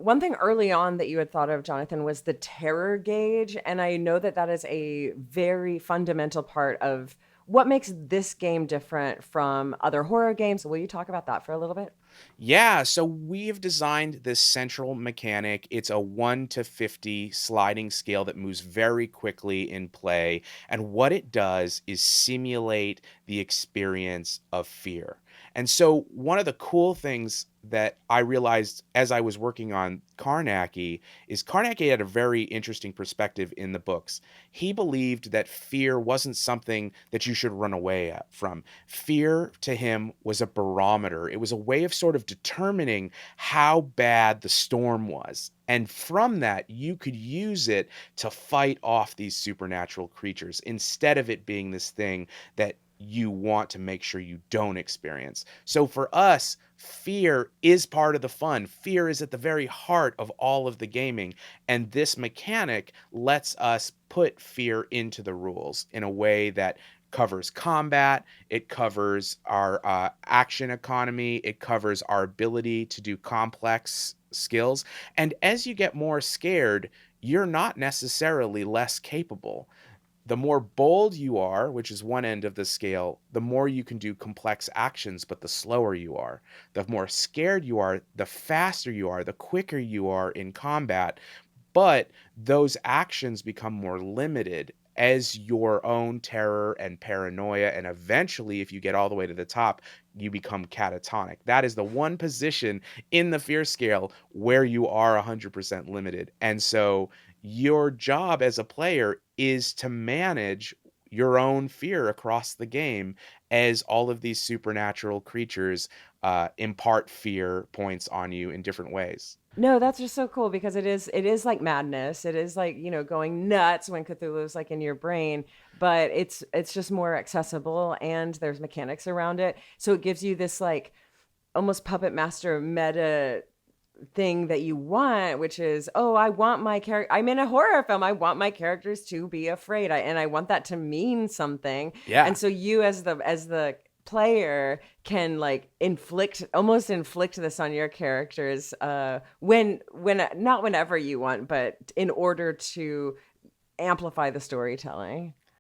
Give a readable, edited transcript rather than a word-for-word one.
one thing early on that you had thought of, Jonathan, was the terror gauge. And I know that that is a very fundamental part of what makes this game different from other horror games. Will you talk about that for a little bit? Yeah, so we've designed this central mechanic. It's a 1 to 50 sliding scale that moves very quickly in play. And what it does is simulate the experience of fear. And so, one of the cool things that I realized as I was working on Karnacki is Karnacki had a very interesting perspective in the books. He believed that fear wasn't something that you should run away from. Fear to him was a barometer. It was a way of sort of determining how bad the storm was. And from that, you could use it to fight off these supernatural creatures instead of it being this thing that you want to make sure you don't experience. So for us, fear is part of the fun. Fear is at the very heart of all of the gaming. And this mechanic lets us put fear into the rules in a way that covers combat, it covers our action economy, it covers our ability to do complex skills. And as you get more scared, you're not necessarily less capable. The more bold you are, which is one end of the scale, the more you can do complex actions, but the slower you are. The more scared you are, the faster you are, the quicker you are in combat, but those actions become more limited as your own terror and paranoia. And eventually, if you get all the way to the top, you become catatonic. That is the one position in the fear scale where you are 100% limited. And so, your job as a player is to manage your own fear across the game as all of these supernatural creatures impart fear points on you in different ways. No, that's just so cool because it is like madness. It is like, going nuts when Cthulhu's like in your brain, but it's just more accessible and there's mechanics around it. So it gives you this like almost puppet master meta thing that you want, which is, oh, I want my character. I'm in a horror film. I want my characters to be afraid. And I want that to mean something. And Yeah. so you, as the player, can like almost inflict this on your characters when not whenever you want, but in order to amplify the storytelling.